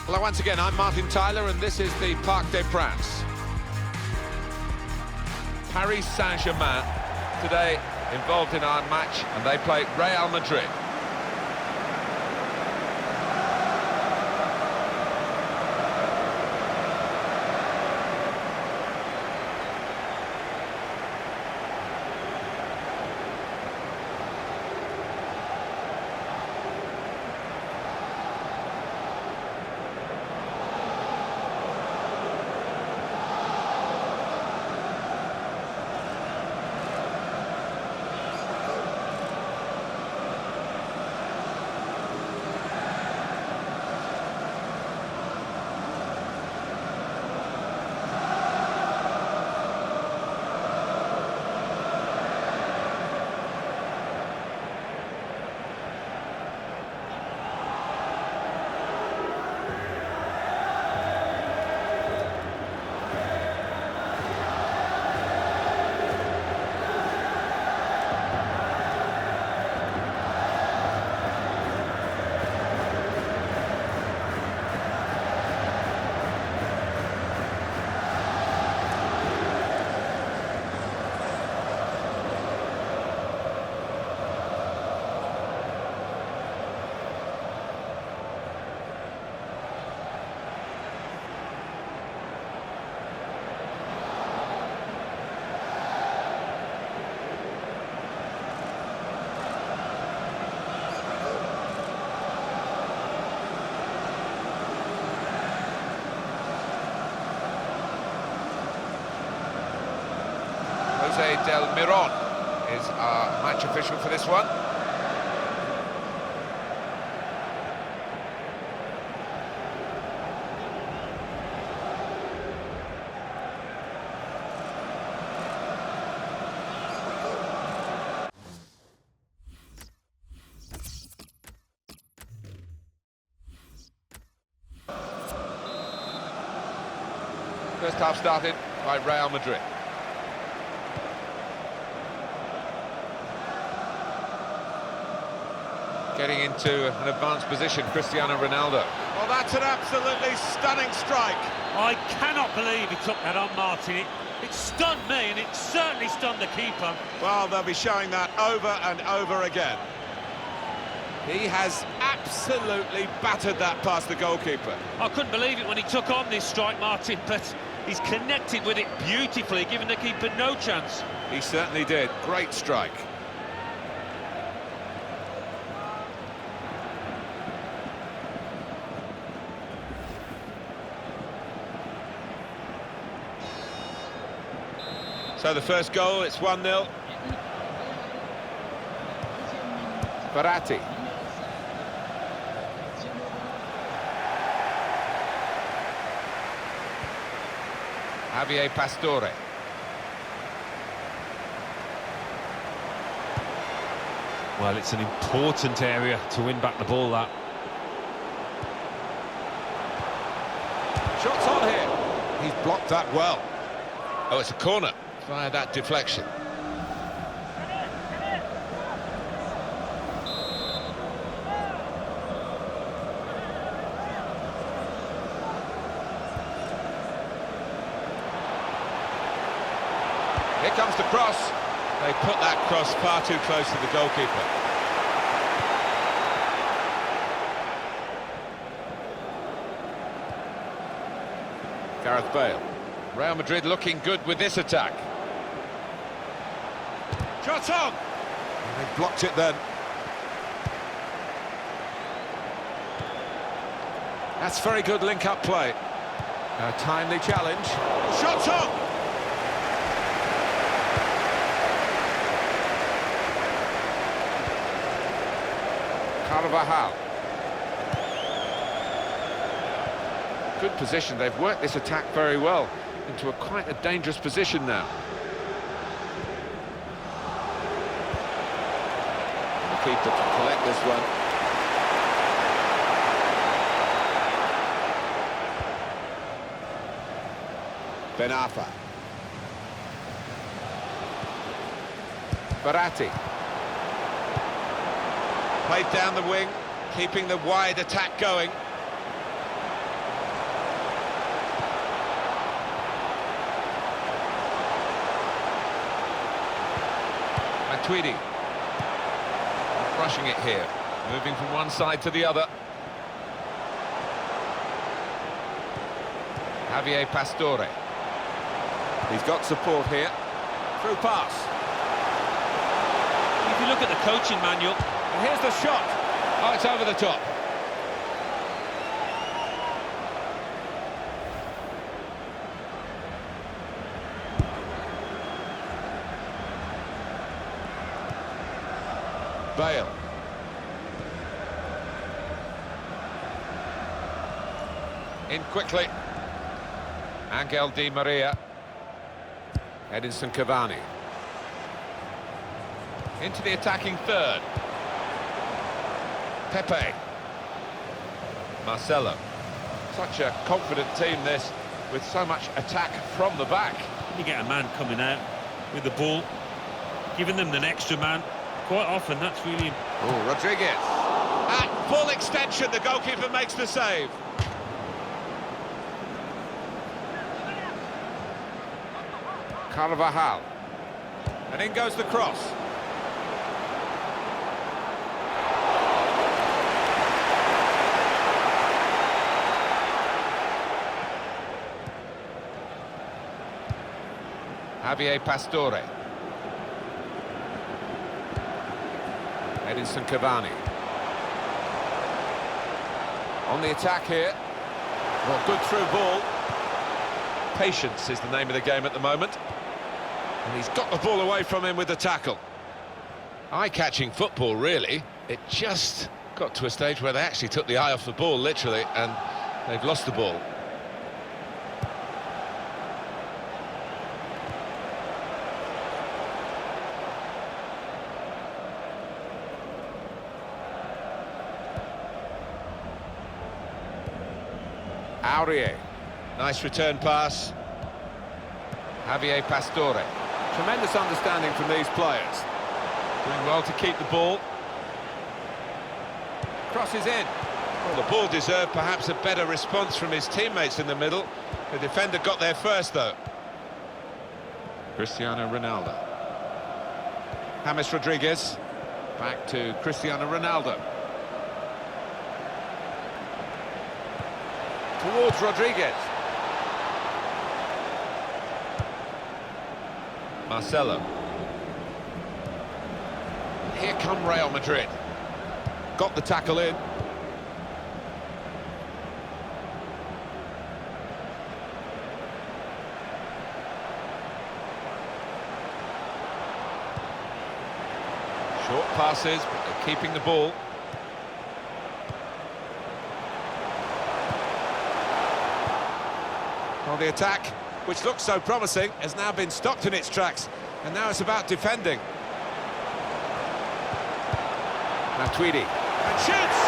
Hello once again, I'm Martin Tyler and this is the Parc des Princes. Paris Saint-Germain today involved in our match and they play Real Madrid. Jose Del Miron is our match official for this one. First half started by Real Madrid. Getting into an advanced position, Cristiano Ronaldo. Well, that's an absolutely stunning strike. I cannot believe he took that on, Martin. It stunned me, and it certainly stunned the keeper. Well, they'll be showing that over and over again. He has absolutely battered that past the goalkeeper. I couldn't believe it when he took on this strike, Martin, but he's connected with it beautifully, giving the keeper no chance. He certainly did. Great strike. So the first goal, it's 1-0. Verratti. Javier Pastore. Well, it's an important area to win back the ball, that. Shots on here. He's blocked that well. Oh, it's a corner via that deflection. Here comes the cross. They put that cross far too close to the goalkeeper. Gareth Bale. Real Madrid looking good with this attack. Shot on! And they blocked it then. That's very good link-up play. A timely challenge. Shot on! Carvajal. Good position. They've worked this attack very well into quite a dangerous position now. The keeper to collect this one. Benafa. Verratti. Played down the wing, keeping the wide attack going. Tweedy. Not rushing it here. Moving from one side to the other. Javier Pastore. He's got support here. Through pass. If you look at the coaching manual... And here's the shot. Oh, it's over the top. Bale. In quickly. Angel Di Maria. Edinson Cavani. Into the attacking third. Pepe. Marcelo. Such a confident team, this, with so much attack from the back. You get a man coming out with the ball, giving them an extra man. Quite often, that's really... Oh, Rodriguez. At full extension, the goalkeeper makes the save. Carvajal. And in goes the cross. Javier Pastore. Edinson Cavani. On the attack here. Well, good through ball. Patience is the name of the game at the moment. And he's got the ball away from him with the tackle. Eye-catching football, really. It just got to a stage where they actually took the eye off the ball, literally, and they've lost the ball. Aurier. Nice return pass. Javier Pastore. Tremendous understanding from these players. Doing well to keep the ball. Crosses in. Well, the ball deserved perhaps a better response from his teammates in the middle. The defender got there first, though. Cristiano Ronaldo. James Rodriguez. Back to Cristiano Ronaldo. Towards Rodriguez. Marcelo. Here come Real Madrid. Got the tackle in. Short passes, but they're keeping the ball. Well, the attack, which looks so promising, has now been stopped in its tracks. And now it's about defending. Now Tweedy. And shoots!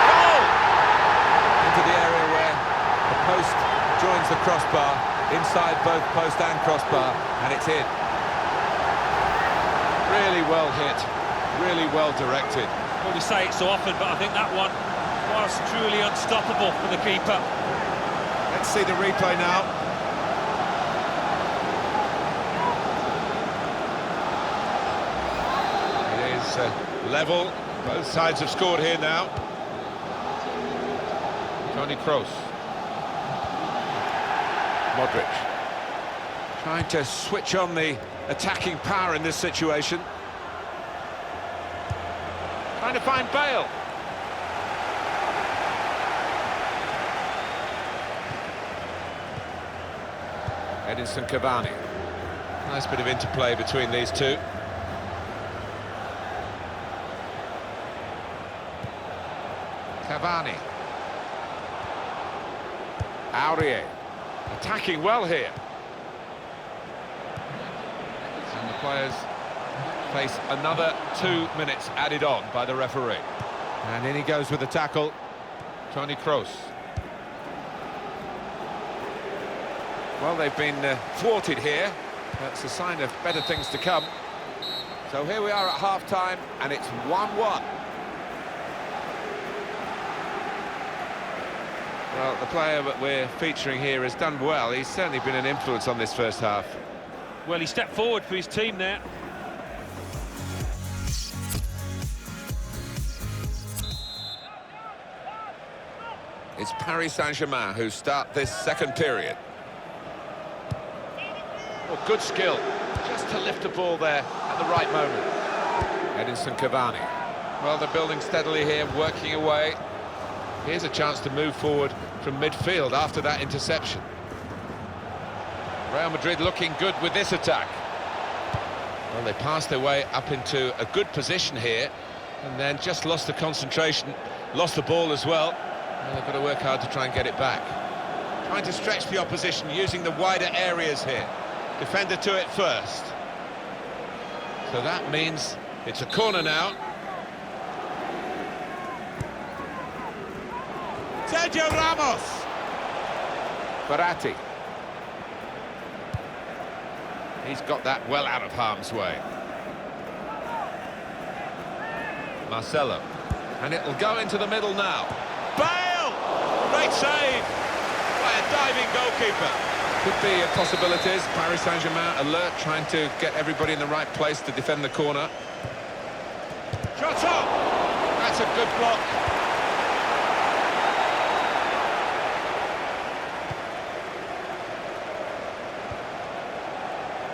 Goal! Into the area where the post joins the crossbar, inside both post and crossbar, and it's in. Really well hit, really well directed. Well, we say it so often, but I think that one was truly unstoppable for the keeper. Let's see the replay now. It is level. Both sides have scored here now. Toni Kroos. Modric. Trying to switch on the attacking power in this situation. Trying to find Bale. Edinson Cavani. Nice bit of interplay between these two. Cavani. Aurier. Attacking well here. And the players face another 2 minutes added on by the referee. And in he goes with the tackle. Toni Kroos. Well, they've been thwarted here. That's a sign of better things to come. So here we are at half-time, and it's 1-1. Well, the player that we're featuring here has done well. He's certainly been an influence on this first half. Well, he stepped forward for his team there. It's Paris Saint-Germain who start this second period. Oh, good skill, just to lift the ball there at the right moment. Edinson Cavani. Well, they're building steadily here, working away. Here's a chance to move forward from midfield after that interception. Real Madrid looking good with this attack. Well, they passed their way up into a good position here, and then just lost the concentration, lost the ball as well. And they've got to work hard to try and get it back. Trying to stretch the opposition, using the wider areas here. Defender to it first. So that means it's a corner now. Sergio Ramos. Verratti. He's got that well out of harm's way. Marcelo. And it'll go into the middle now. Bale! Great save by a diving goalkeeper. Could be possibilities. Paris Saint-Germain alert, trying to get everybody in the right place to defend the corner. Shot up! That's a good block.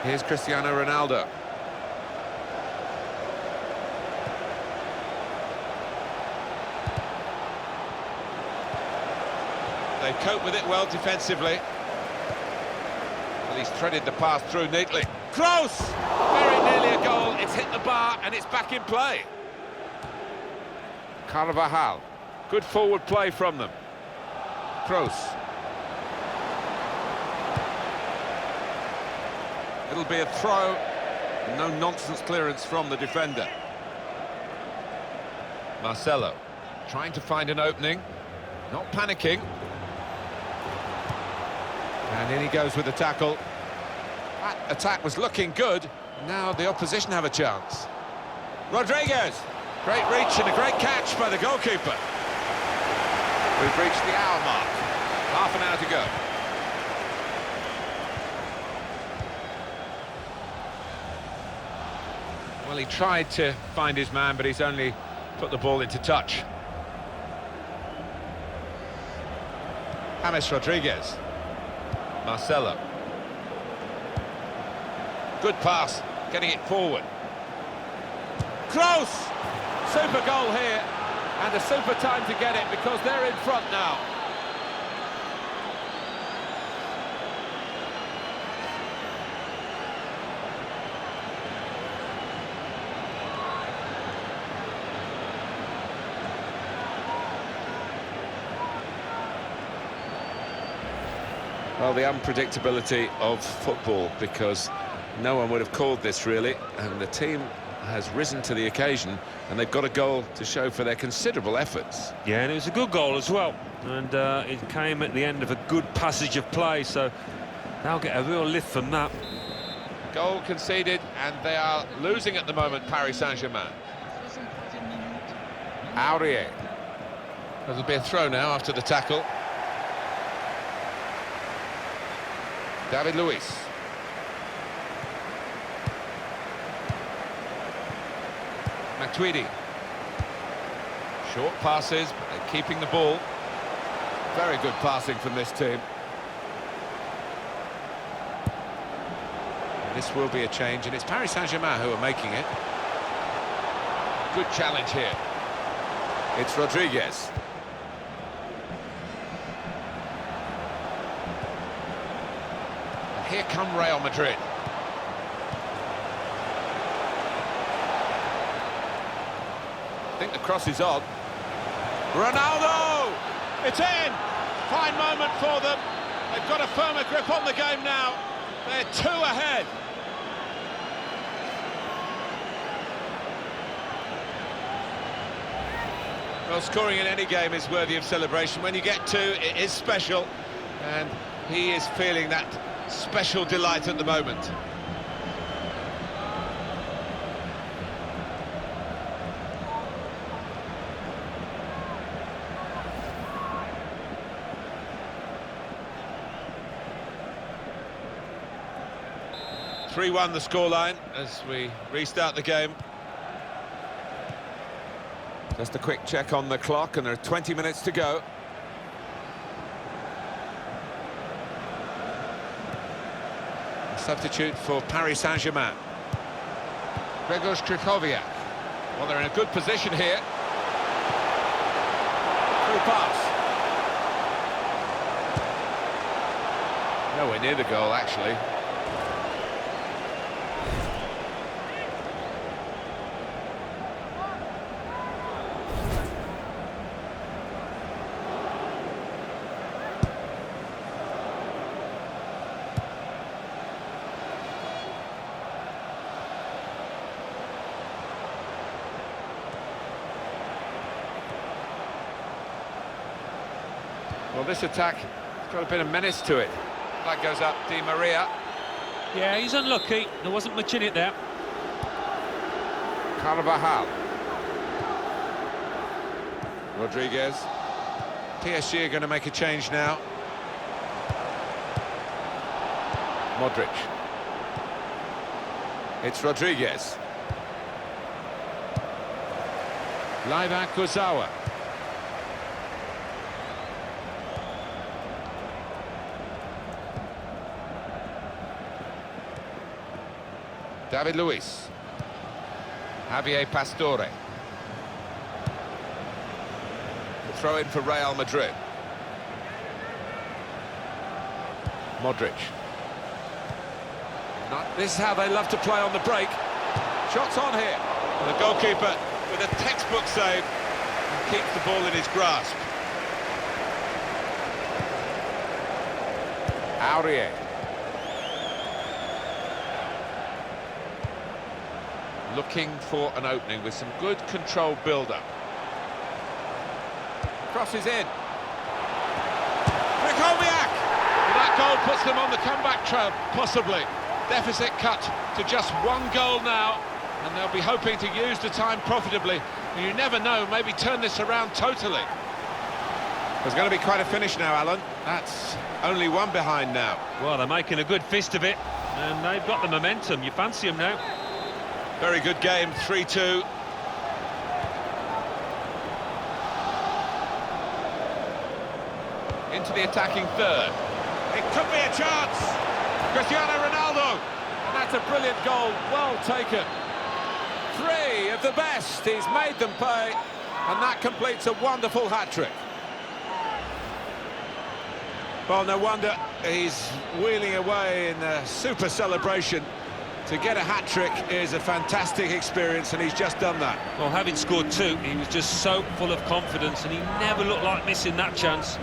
Here's Cristiano Ronaldo. They cope with it well defensively. Well, he's threaded the pass through neatly. Close! Very nearly a goal. It's hit the bar and it's back in play. Carvajal. Good forward play from them. Kroos. It'll be a throw. No nonsense clearance from the defender. Marcelo trying to find an opening, not panicking. And in he goes with the tackle. That attack was looking good. Now the opposition have a chance. Rodriguez, great reach and a great catch by the goalkeeper. We've reached the hour mark, half an hour to go. Well, he tried to find his man, but he's only put the ball into touch. James Rodriguez. Marcelo. Good pass, getting it forward. Close! Super goal here, and a super time to get it because they're in front now. Well, the unpredictability of football, because no one would have called this really, and the team has risen to the occasion, and they've got a goal to show for their considerable efforts. Yeah, and it was a good goal as well, and it came at the end of a good passage of play, so they'll get a real lift from that. Goal conceded, and they are losing at the moment, Paris Saint-Germain. Aurier. There'll be a throw now after the tackle. David Luiz. Matuidi. Short passes, but they're keeping the ball. Very good passing from this team. This will be a change, and it's Paris Saint-Germain who are making it. Good challenge here. It's Rodriguez. And here come Real Madrid. I think the cross is on. Ronaldo! It's in! Fine moment for them. They've got a firmer grip on the game now. They're 2 ahead. Well, scoring in any game is worthy of celebration. When you get 2, it is special, and he is feeling that special delight at the moment. (3-1) the scoreline as we restart the game. Just a quick check on the clock, and there are 20 minutes to go. substitute for Paris Saint-Germain. Grzegorz Krychowiak. Well, they're in a good position here. Through pass. Nowhere near the goal, actually. Well, this attack has got a bit of menace to it. Flag goes up, Di Maria. Yeah, he's unlucky. There wasn't much in it there. Carvajal. Rodriguez. PSG are going to make a change now. Modric. It's Rodriguez. Laiva Kurzawa. David Luiz. Javier Pastore. The throw in for Real Madrid. Modric. This is how they love to play on the break. Shots on here. And the goalkeeper with a textbook save and keeps the ball in his grasp. Aurier. Looking for an opening with some good controlled build-up. Crosses in. Krychowiak! That goal puts them on the comeback trail, possibly. Deficit cut to just one goal now, and they'll be hoping to use the time profitably. And you never know, maybe turn this around totally. There's going to be quite a finish now, Alan. That's only one behind now. Well, they're making a good fist of it, and they've got the momentum. You fancy them now. Very good game, 3-2. Into the attacking third. It could be a chance. Cristiano Ronaldo. And that's a brilliant goal, well taken. Three of the best. He's made them pay. And that completes a wonderful hat-trick. Well, no wonder he's wheeling away in a super celebration. To get a hat-trick is a fantastic experience, and he's just done that. Well, having scored two, he was just so full of confidence, and he never looked like missing that chance.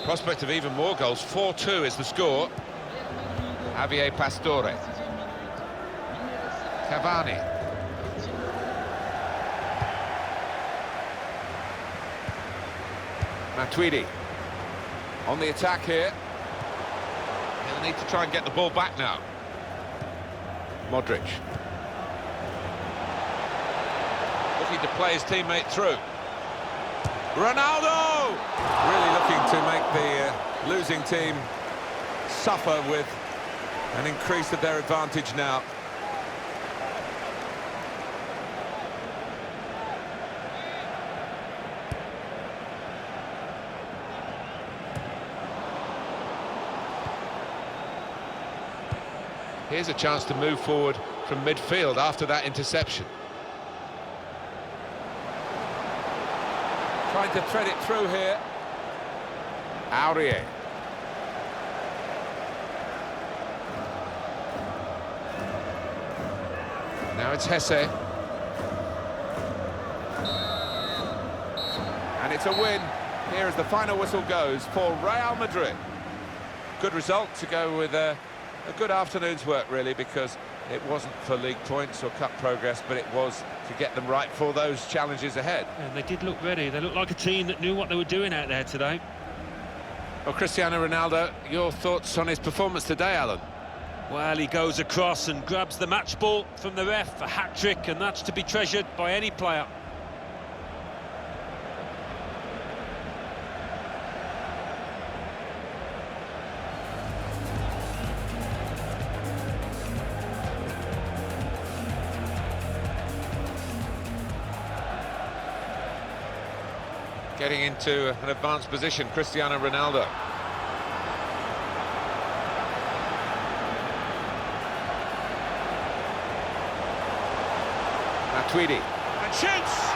Prospect of even more goals. 4-2 is the score. Javier Pastore. Cavani. Matuidi. On the attack here. They'll need to try and get the ball back now. Modric. Looking to play his teammate through. Ronaldo! Really looking to make the losing team suffer with an increase of their advantage now. Here's a chance to move forward from midfield after that interception. Trying to thread it through here. Aurier. Now it's Hesse. And it's a win. Here as the final whistle goes for Real Madrid. Good result to go with a good afternoon's work, really, because it wasn't for league points or cup progress, but it was to get them right for those challenges ahead. And they did look ready. They looked like a team that knew what they were doing out there today. Well, Cristiano Ronaldo, your thoughts on his performance today, Alan? Well, he goes across and grabs the match ball from the ref, a hat-trick, and that's to be treasured by any player. getting into an advanced position, Cristiano Ronaldo. Matuidi. And shoots!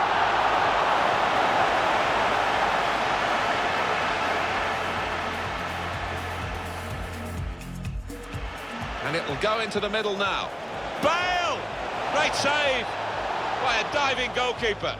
And it'll go into the middle now. Bale! Great save by a diving goalkeeper.